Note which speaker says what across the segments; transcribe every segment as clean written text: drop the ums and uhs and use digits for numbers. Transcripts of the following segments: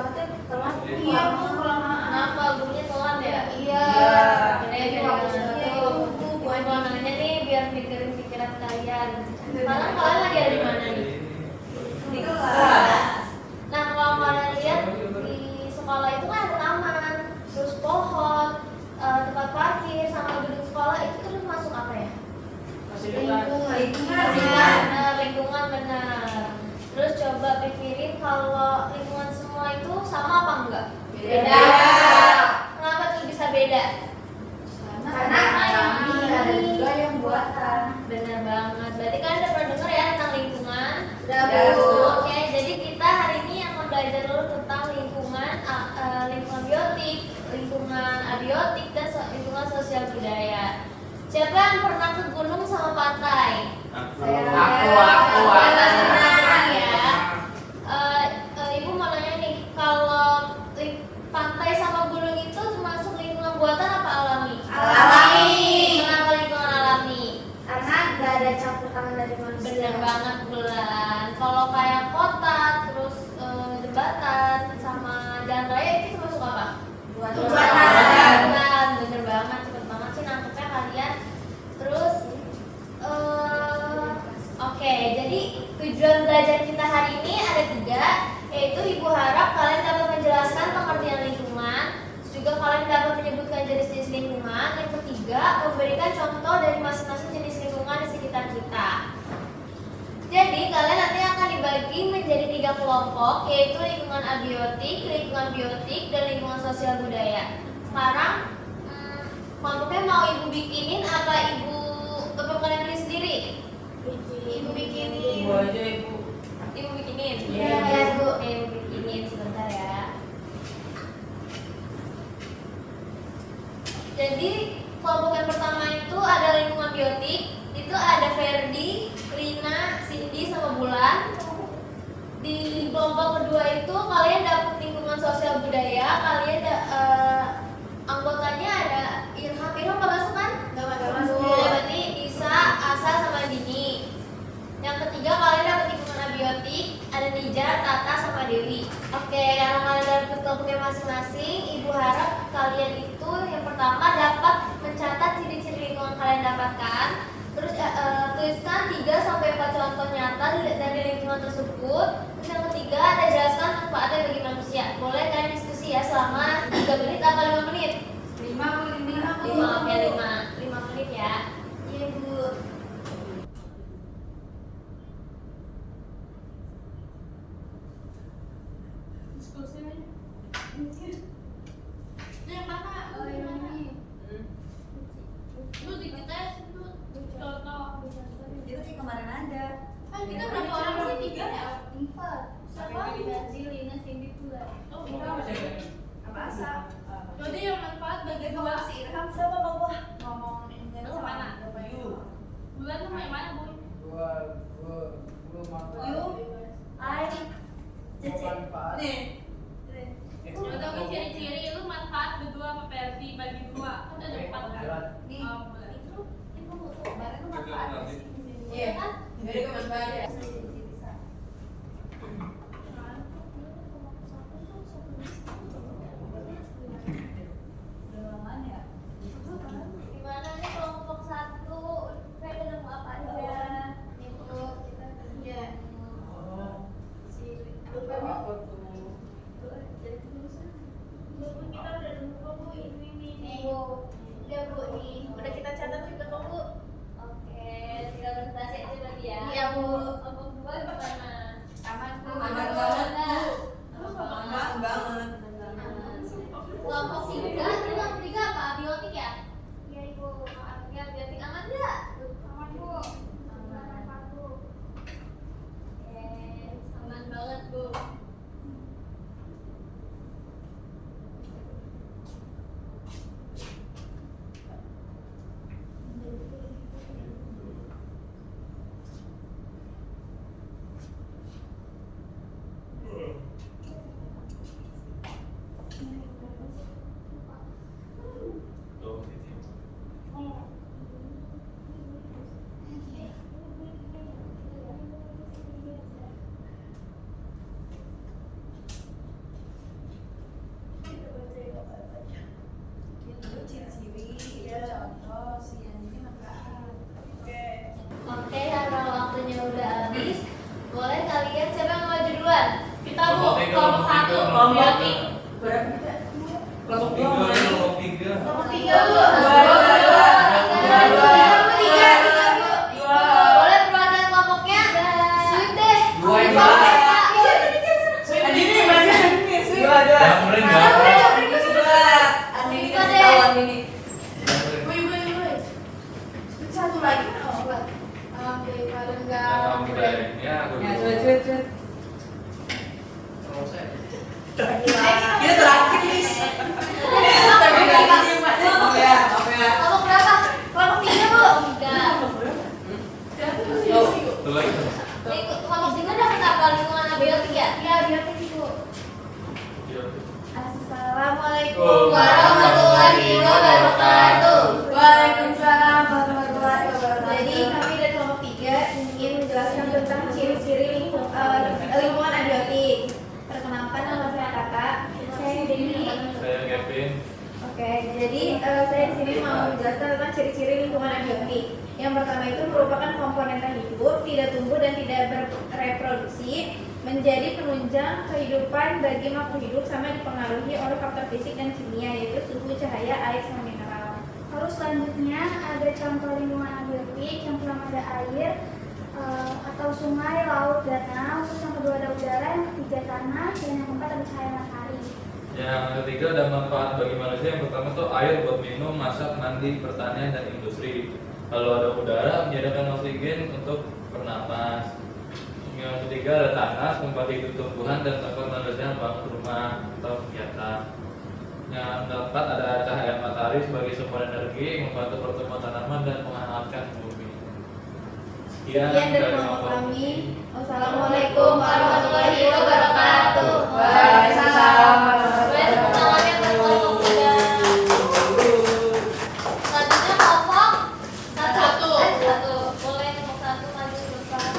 Speaker 1: berangkatnya telat.
Speaker 2: Iya Bu, kenapa gurunya telat ya?
Speaker 1: Iya.
Speaker 2: Jadi buat nanya nih biar pikirin pikiran kalian. Sekarang kalian lagi ada di mana nih?
Speaker 1: Di kelas.
Speaker 2: Nah kalau kalian lihat di sekolah itu kan ada taman, terus pohon, tempat parkir sama gedung sekolah itu terus masuk apa ya? Lingkungan benar. Terus coba pikirin kalau lingkungan semua itu sama apa enggak?
Speaker 1: Beda.
Speaker 2: Kenapa tuh bisa beda?
Speaker 1: Karena kami ada juga yang buatan.
Speaker 2: Benar banget. Berarti kalian udah pernah dengar ya tentang lingkungan?
Speaker 1: Udah, Bu.
Speaker 2: Oke, jadi kita hari ini akan belajar dulu tentang lingkungan biotik, lingkungan abiotik, dan lingkungan sosial budaya. Siapa yang pernah ke gunung sama pantai?
Speaker 3: Aku.
Speaker 2: Ya. Ibu mau nanya nih, kalau pantai sama gunung itu termasuk lingkungan buatan apa alami?
Speaker 1: Alami.
Speaker 2: Kenapa lingkungan alami?
Speaker 1: Karena nggak ada campur tangan dari manusia.
Speaker 2: Bener banget Bulan. Kalau kayak kota, terus jembatan sama jalan raya itu termasuk apa?
Speaker 1: Buatan.
Speaker 2: Buatan. Bener banget, cepet banget sih nangkepnya kalian. Terus oke, jadi tujuan belajar kita hari ini ada 3, yaitu Ibu harap kalian dapat menjelaskan pengertian lingkungan, terus juga kalian dapat menyebutkan jenis-jenis lingkungan. Yang ketiga, memberikan contoh dari masing-masing jenis lingkungan di sekitar kita. Jadi kalian nanti akan dibagi menjadi 3 kelompok, yaitu lingkungan abiotik, lingkungan biotik, dan lingkungan sosial budaya. Sekarang kelompoknya mau Ibu bikinin apa kalian pilih sendiri? Ibu bikinin.
Speaker 3: Ibu aja Ibu.
Speaker 2: Ibu bikinin.
Speaker 3: Iya,
Speaker 2: Ya, Bu. Ibu bikinin sebentar ya. Jadi kelompok yang pertama itu ada lingkungan biotik, itu ada Ferdi, Lina, Cindy, sama Bulan. Di kelompok kedua itu kalian dapat lingkungan sosial budaya, kalian anggotanya ada Irham nggak masuk kan?
Speaker 1: Nggak masuk.
Speaker 2: Ya, berarti Isa, Asa, sama Dini. Yang ketiga kalian dapat lingkungan abiotik, ada Nijar, Tata, sama Dewi. Oke, karena kalian dapat kelompoknya masing-masing, Ibu harap kalian itu yang pertama dapat mencatat ciri-ciri lingkungan kalian dapatkan. Terus tuliskan 3-4 contoh nyata dari lingkungan tersebut. Terus yang ketiga ada jelaskan manfaatnya bagi manusia. Boleh kalian diskusi ya selama 3 menit apa 5 menit?
Speaker 1: 5
Speaker 2: Oke, 5 menit ya.
Speaker 1: Iya Bu.
Speaker 2: Ini yang mana? Oh, ini. Lu dikites itu contoh.
Speaker 1: Itu kayak kemarin aja.
Speaker 2: Kita berapa orang sih? 3 ya?
Speaker 1: 4.
Speaker 2: Siapa?
Speaker 1: Lina, Cindy, Bulan.
Speaker 2: Oh,
Speaker 1: Apa Asa?
Speaker 2: jadi yang manfaat bagi dua.
Speaker 1: Si Irham sama Bawah ngomong ini
Speaker 2: Lu mana? Bulan tuh yang mana, Bu?
Speaker 3: Gua mampu.
Speaker 1: Ai, Cece. Nih.
Speaker 2: Udah ke ciri-ciri lu manfaat berdua sama Perdi bagi dua. Kan ada 4 kan?
Speaker 1: Nih.
Speaker 2: Oh, Bulan.
Speaker 1: Itu kemarin tuh manfaat sih.
Speaker 2: Iya kan?
Speaker 1: Jadi kemanfaat ya.
Speaker 2: Gimana nih kelompok 1? Kayak ketemu apa aja? Itu kita kerja.
Speaker 3: Apa tuh?
Speaker 2: Kita udah nemu kok, Bu, ini nih. Udah, Bu, nih. Udah kita catat juga kok, Bu. Oke, tinggal presentasi aja berarti ya.
Speaker 1: Iya, Bu.
Speaker 2: Oke.
Speaker 4: kelompok
Speaker 1: Berapa kita?
Speaker 4: kelompok
Speaker 5: Tiga,
Speaker 4: dua mulai.
Speaker 5: kelompok tiga.
Speaker 2: Kelompok 3 Bu.
Speaker 4: Dua.
Speaker 2: Boleh perwakilan kelompoknya? Sweet deh.
Speaker 3: Dua yang mana?
Speaker 4: Andini, baca Andini. Dua.
Speaker 5: Yang bener nggak?
Speaker 4: Dua. Andini kasih tahu Andini.
Speaker 1: Satu lagi kan? Oke, kalau enggak.
Speaker 5: Yang bener. Ya, aku
Speaker 4: Ya,
Speaker 5: dulu.
Speaker 4: cuit.
Speaker 3: Kalau saya.
Speaker 4: Kita terakhir nih. Oh ya, apa ya?
Speaker 2: Kelompok berapa? Kelompok 3 Bu. 3.
Speaker 5: Satu lagi.
Speaker 2: Kelompok 3 dapat apa? Lingkungan abiotik ya?
Speaker 1: Iya, biotik Bu.
Speaker 5: Iya.
Speaker 2: Assalamualaikum warahmatullahi wabarakatuh.
Speaker 1: Waalaikumsalam warahmatullahi wabarakatuh.
Speaker 2: Jadi kami dari kelompok 3 ingin menjelaskan tentang ciri-ciri lingkungan abiotik. Perkenalkan, nama saya Kakak. Saya Dewi.
Speaker 5: Saya Kevin.
Speaker 2: Oke, jadi saya di sini mau menjelaskan tentang ciri-ciri lingkungan abiotik. Yang pertama itu merupakan komponen hidup, tidak tumbuh dan tidak bereproduksi, menjadi penunjang kehidupan bagi makhluk hidup sama dipengaruhi oleh faktor fisik dan kimia, yaitu suhu, cahaya, air, sama mineral.
Speaker 6: Lalu selanjutnya ada contoh lingkungan abiotik. Yang pertama ada air atau sungai, laut, danau. Terus yang kedua ada udara, yang ketiga tanah, dan yang keempat ada cahaya matahari.
Speaker 5: Yang ketiga ada manfaat bagi manusia. Yang pertama tuh air buat minum, masak, mandi, pertanian dan industri. Lalu ada udara menyediakan oksigen untuk bernapas. Yang ketiga ada tanah, tempat hidup tumbuhan dan tempat manusia bangun rumah atau kegiatan. Yang keempat ada cahaya matahari sebagai sumber energi, membantu pertumbuhan tanaman dan menghangatkan bumi.
Speaker 2: Sekian dari kelompok kami. Wassalamualaikum warahmatullahi wabarakatuh.
Speaker 1: Waalaikumsalam.
Speaker 2: Boleh tepuk tangannya buat kelompok 3. Selanjutnya kelompok 1. Boleh kelompok 1 maju ke depan.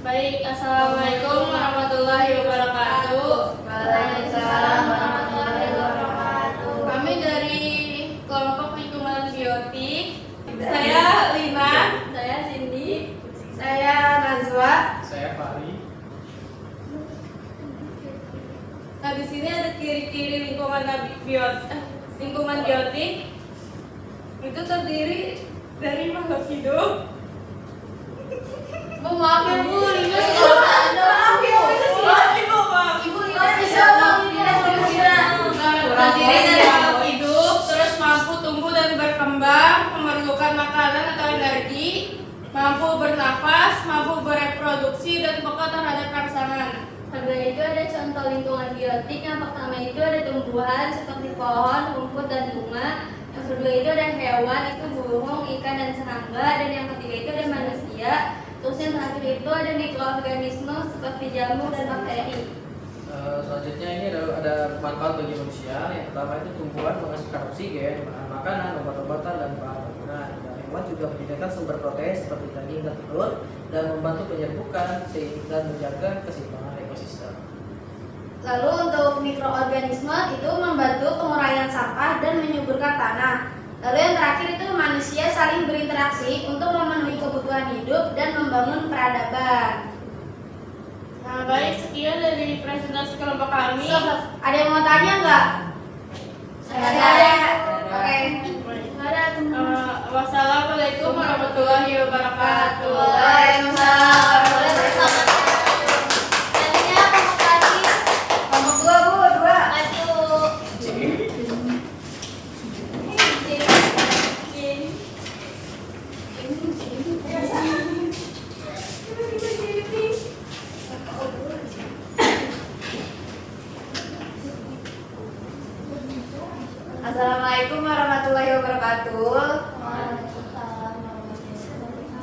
Speaker 4: Baik, assalamualaikum warahmatullahi wabarakatuh.
Speaker 1: Waalaikumsalam warahmatullahi wabarakatuh.
Speaker 4: Kami dari kelompok lingkungan biotik. Saya Lina. Saya Cindy.
Speaker 1: Saya Nazwa.
Speaker 3: Saya Fahri.
Speaker 4: Nah, di sini ada ciri-ciri lingkungan biotik. Itu terdiri dari makhluk hidup.
Speaker 2: Maaf ya Bu, Lina
Speaker 4: Maaf Ibu, maaf.
Speaker 2: Ibu Lina bisa ngomong di
Speaker 4: Terdiri dari makhluk hidup, terus mampu tumbuh dan berkembang, memerlukan makanan atau energi, mampu bernafas, mampu bereproduksi, dan peka terhadap rangsangan.
Speaker 2: Kedua itu ada contoh lingkungan biotik. Yang pertama itu ada tumbuhan seperti pohon, rumput, dan bunga. Yang kedua itu ada hewan, itu burung, ikan, dan serangga. Dan yang ketiga itu ada manusia. Terus yang terakhir itu ada mikroorganisme seperti jamur dan bakteri.
Speaker 3: Selanjutnya ini ada manfaat bagi manusia. Yang pertama itu tumbuhan menghasilkan oksigen, bahan makanan, obat-obatan, dan bahan bangunan. Dan hewan juga menyediakan sumber protein seperti daging dan telur dan membantu penyerbukan dan menjaga keseimbangan ekosistem.
Speaker 2: Lalu untuk mikroorganisme itu membantu penguraian sampah dan menyuburkan tanah. Lalu yang terakhir itu manusia saling berinteraksi untuk memenuhi kebutuhan hidup dan membangun peradaban.
Speaker 4: Nah, baik, sekian dari presentasi kelompok kami.
Speaker 2: Ada yang mau tanya nggak? Ada. Oke.
Speaker 4: Wassalamualaikum warahmatullahi wabarakatuh.
Speaker 2: Waalaikumsalam. Boleh bersama. Selanjutnya kelompok tadi.
Speaker 1: Kelompok 2 Bu, 2.
Speaker 2: Maju.
Speaker 1: Assalamualaikum warahmatullahi wabarakatuh.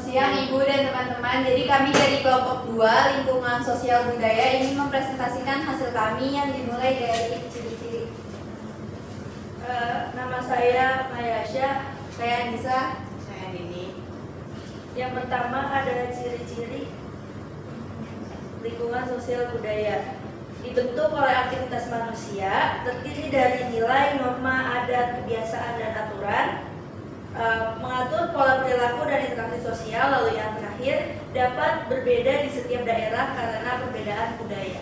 Speaker 1: Siang Ibu dan teman-teman. Jadi kami dari kelompok 2 lingkungan sosial budaya ingin mempresentasikan hasil kami yang dimulai dari ciri-ciri. Nama saya Mayasya, saya Anissa, saya Nini. Yang pertama ada ciri-ciri lingkungan sosial budaya. Dibentuk oleh aktivitas manusia, terdiri dari nilai, norma, adat, kebiasaan, dan aturan. mengatur pola perilaku dan interaksi sosial. Lalu yang terakhir, dapat berbeda di setiap daerah karena perbedaan budaya.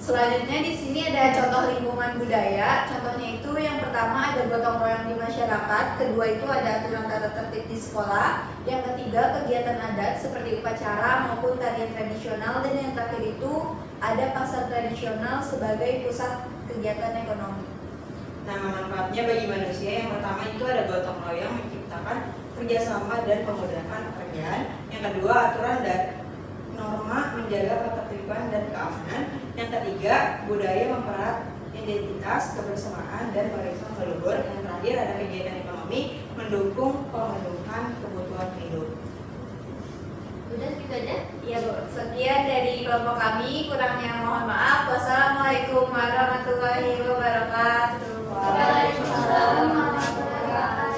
Speaker 1: Selanjutnya di sini ada contoh lingkungan budaya. Contohnya itu yang pertama ada gotong royong di masyarakat, kedua itu ada aturan tata tertib di sekolah, yang ketiga kegiatan adat seperti upacara maupun tarian tradisional, dan yang terakhir itu ada pasar tradisional sebagai pusat kegiatan ekonomi.
Speaker 7: Nah, manfaatnya bagi manusia yang pertama itu ada gotong royong menciptakan kerjasama dan memudahkan pekerjaan. Yang kedua, aturan dan norma menjaga ketertiban dan keamanan. Yang ketiga, budaya mempererat identitas, kebersamaan, dan warisan leluhur. Yang terakhir ada kegiatan ekonomi mendukung pemenuhan kebutuhan hidup.
Speaker 2: Udah gitu aja?
Speaker 1: Iya Bu, sekian dari kelompok kami, kurangnya mohon maaf. Wassalamualaikum warahmatullahi wabarakatuh.
Speaker 2: Waalaikumsalam warahmatullahi wabarakatuh.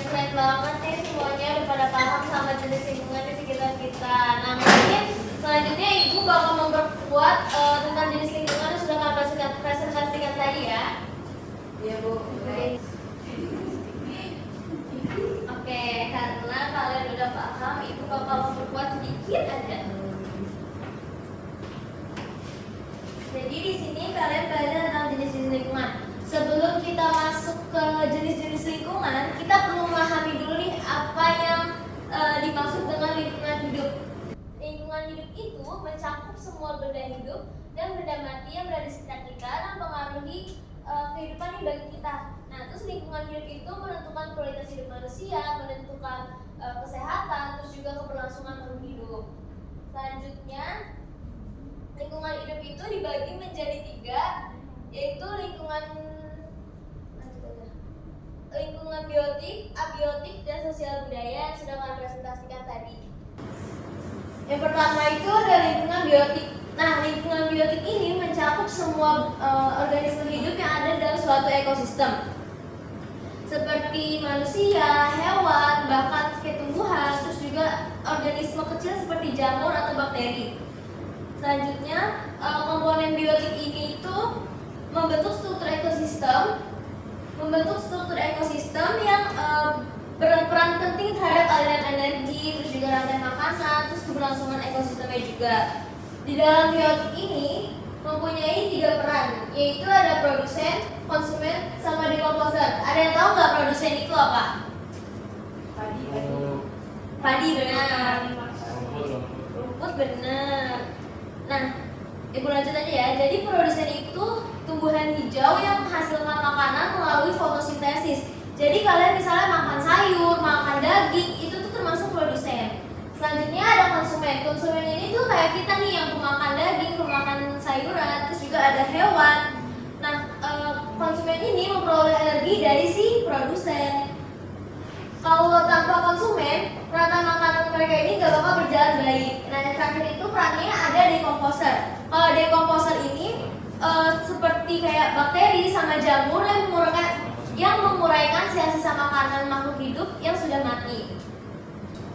Speaker 2: Keren banget nih semuanya udah pada paham sama jenis lingkungan di sekitar kita. Nah mungkin selanjutnya Ibu bakal memperkuat tentang jenis lingkungan yang sudah kami presentasikan tadi ya.
Speaker 1: Iya Bu.
Speaker 2: Oke, karena kalian udah paham, Ibu bakal memperkuat sedikit aja. Jadi di sini kalian belajar tentang jenis-jenis lingkungan. Sebelum kita masuk ke jenis-jenis lingkungan, kita perlu memahami dulu nih apa yang dimaksud dengan lingkungan hidup. Lingkungan hidup itu mencakup semua benda hidup dan benda mati yang berada di sekitar kita dan mempengaruhi kehidupan yang bagi kita. Nah, terus lingkungan hidup itu menentukan kualitas hidup manusia, menentukan kesehatan, terus juga keberlangsungan makhluk hidup. Selanjutnya, lingkungan hidup itu dibagi menjadi 3, yaitu lingkungan biotik, abiotik, dan sosial budaya yang sudah kami presentasikan tadi. Yang pertama itu ada lingkungan biotik. Nah, lingkungan biotik ini mencakup semua organisme hidup yang ada dalam suatu ekosistem, seperti manusia, hewan, bahkan tumbuhan, terus juga organisme kecil seperti jamur atau bakteri. Selanjutnya, komponen biotik ini itu membentuk struktur ekosistem yang berperan penting terhadap aliran energi, terus juga rantai makanan, terus keberlangsungan ekosistemnya juga. Di dalam biotik ini mempunyai 3 peran, yaitu ada produsen, konsumen, sama dekomposer. Ada yang tahu nggak produsen itu apa? Padi benar. Rumput benar. Nah, Ibu lanjut aja ya. Jadi produsen itu tumbuhan hijau yang menghasilkan makanan melalui fotosintesis. Jadi kalian misalnya makan sayur, makan daging, itu tuh termasuk produsen. Selanjutnya ada konsumen. Konsumen ini tuh kayak kita nih yang pemakan daging, pemakan sayuran, terus juga ada hewan. Nah, konsumen ini memperoleh energi dari si produsen. Kalau tanpa konsumen, rantai makanan mereka ini gak bakal berjalan baik. Nah, yang terakhir itu perannya ada dekomposer. Kalau dekomposer ini seperti kayak bakteri sama jamur yang menguraikan sisa-sisa makanan makhluk hidup yang sudah mati.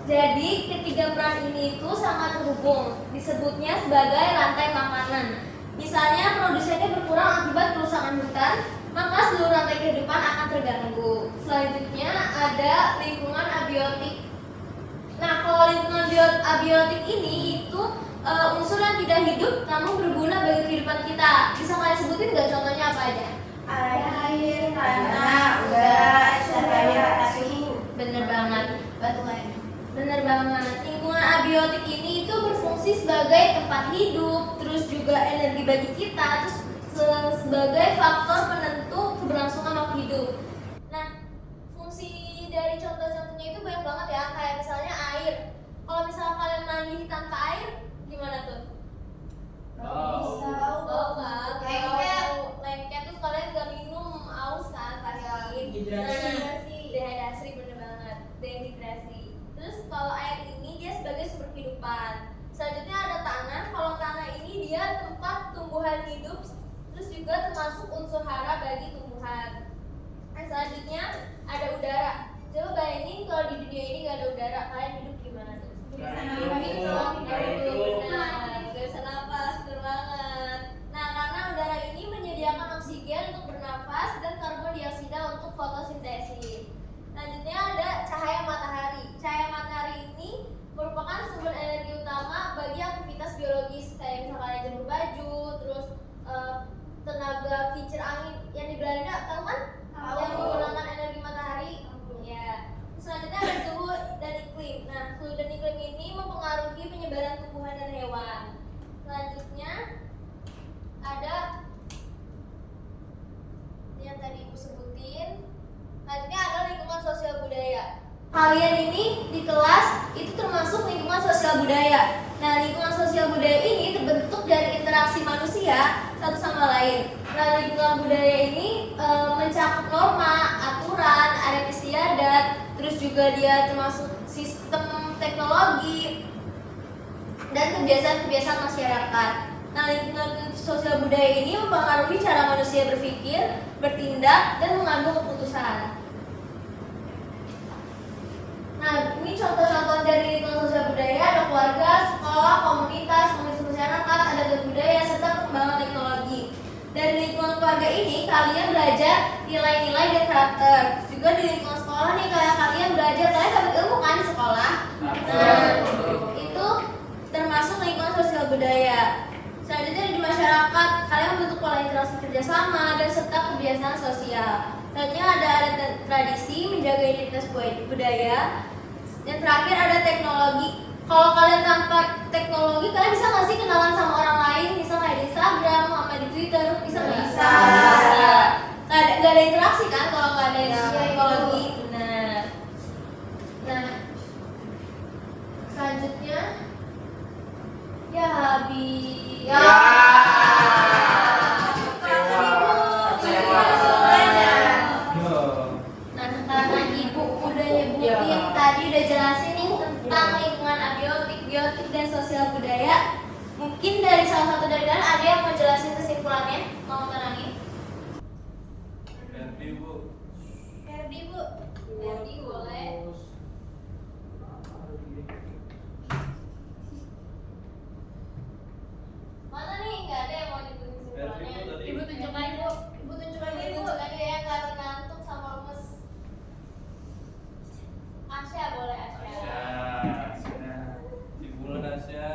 Speaker 2: Jadi ketiga peran ini itu sangat terhubung, disebutnya sebagai rantai makanan. Misalnya produsennya berkurang akibat kerusakan hutan, maka seluruh rantai kehidupan akan terganggu. Selanjutnya ada lingkungan abiotik. Nah, kalau lingkungan abiotik ini itu unsur yang tidak hidup namun berguna bagi kehidupan kita. Bisa kalian sebutin nggak contohnya apa aja?
Speaker 1: Air, tanah, udara, cahaya, suhu.
Speaker 2: Bener banget. Bener banget. Lingkungan abiotik ini itu berfungsi sebagai tempat hidup, terus juga energi bagi kita, terus sebagai faktor penentu keberlangsungan makhluk hidup. Nah, fungsi dari contoh-contohnya itu banyak banget ya, kayak misalnya air. Kalau misalnya kalian mandi tanpa air, gimana tuh? Lengket terus kalian gak minum, aus kan pasti. Dehidrasi, bener banget. Dehidrasi. Terus kalau air ini dia sebagai sumber kehidupan. Selanjutnya ada tanah. Kalau tanah ini dia tempat tumbuhan hidup, terus juga termasuk unsur hara bagi tumbuhan. Nah, selanjutnya ada udara. Coba bayangin kalau di dunia ini gak ada udara, kalian hidup gimana tuh? Gak bisa nafas, bener banget. Nah, karena udara ini menyediakan oksigen untuk bernafas dan karbon dioksida kincir angin yang di Belanda, tahu kan? Yang menggunakan energi matahari. Ya. Selanjutnya ada suhu dan iklim. Nah, suhu dan iklim ini mempengaruhi penyebaran tumbuhan dan hewan. Selanjutnya ada yang tadi Ibu sebutin. Selanjutnya ada lingkungan sosial budaya. Kalian ini di kelas itu termasuk lingkungan sosial budaya. Nah, lingkungan sosial budaya ini terbentuk dari interaksi manusia satu sama lain. Nah, lingkungan budaya ini mencakup norma, aturan, adat istiadat, terus juga dia termasuk sistem teknologi dan kebiasaan-kebiasaan masyarakat. Nah, lingkungan sosial budaya ini mempengaruhi cara manusia berpikir, bertindak, dan mengambil keputusan. Nah, ini contoh-contoh dari lingkungan sosial budaya ada keluarga, sekolah, komunitas masyarakat, adat budaya, serta perkembangan teknologi. Dari lingkungan keluarga ini, kalian belajar nilai-nilai dan karakter. Juga di lingkungan sekolah nih, kayak kalian belajar, kalian dapat ilmu kan di sekolah. Nah, itu termasuk lingkungan sosial budaya. Selanjutnya di masyarakat, kalian membentuk pola interaksi kerjasama dan serta kebiasaan sosial. Selanjutnya ada adat tradisi, menjaga identitas budaya. Yang terakhir ada teknologi. Kalau kalian tanpa teknologi, kalian bisa nggak sih kenalan sama orang lain? Bisa nggak di Instagram, sama di Twitter? Bisa nggak? Bisa. Nggak ada interaksi kan kalau nggak ada teknologi. Nah, selanjutnya ya habis. Ya. Nah, karena Ibu udah nyebutin tadi udah jelasin nih tentang lingkungan abiotik, biotik, dan sosial budaya. Mungkin dari salah satu dari kalian ada yang mau jelasin kesimpulannya? Mau tenangin?
Speaker 5: Ferdi, Bu.
Speaker 2: Ferdi, Bu. Ferdi boleh. Mana nih? Nggak ada yang mau nyebutin kesimpulannya.
Speaker 4: Ibu tunjukkan, Bu.
Speaker 2: Ibu tunjukkan diri, Bu. Tadi yang kelihatan ngantuk sama lemes. Asya boleh, Asya.
Speaker 5: Ibu Nasya.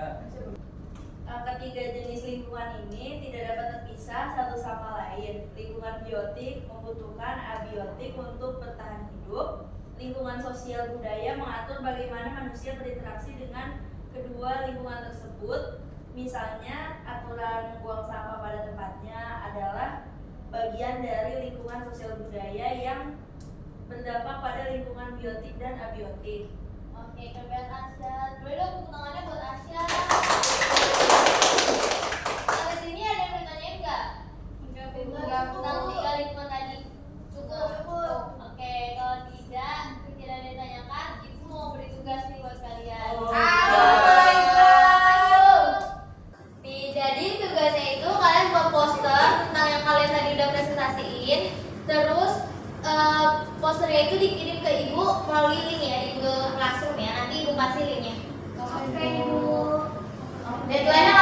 Speaker 1: Ketiga jenis lingkungan ini tidak dapat terpisah satu sama lain. Lingkungan biotik membutuhkan abiotik untuk bertahan hidup. Lingkungan sosial budaya mengatur bagaimana manusia berinteraksi dengan kedua lingkungan tersebut. Misalnya, aturan buang sampah pada tempatnya adalah bagian dari lingkungan sosial budaya yang berdampak pada lingkungan biotik dan abiotik.
Speaker 2: Oke, keren Asya. Boleh dong tepuk tangannya buat Asya. Sampai sini ada yang bertanyain nggak? Enggak. Tentang 3 lingkungan tadi. Cukup. Oke, kalau tidak ada yang ditanyakan, Ibu mau beri tugas nih buat kalian. Nih, jadi tugasnya itu kalian buat poster tentang yang kalian tadi udah presentasiin. Terus posternya itu dikirim ke Ibu melalui link ya di Google Classroom ya. Nanti Ibu kasih linknya.
Speaker 6: Oke, Ibu.
Speaker 2: Deadline-nya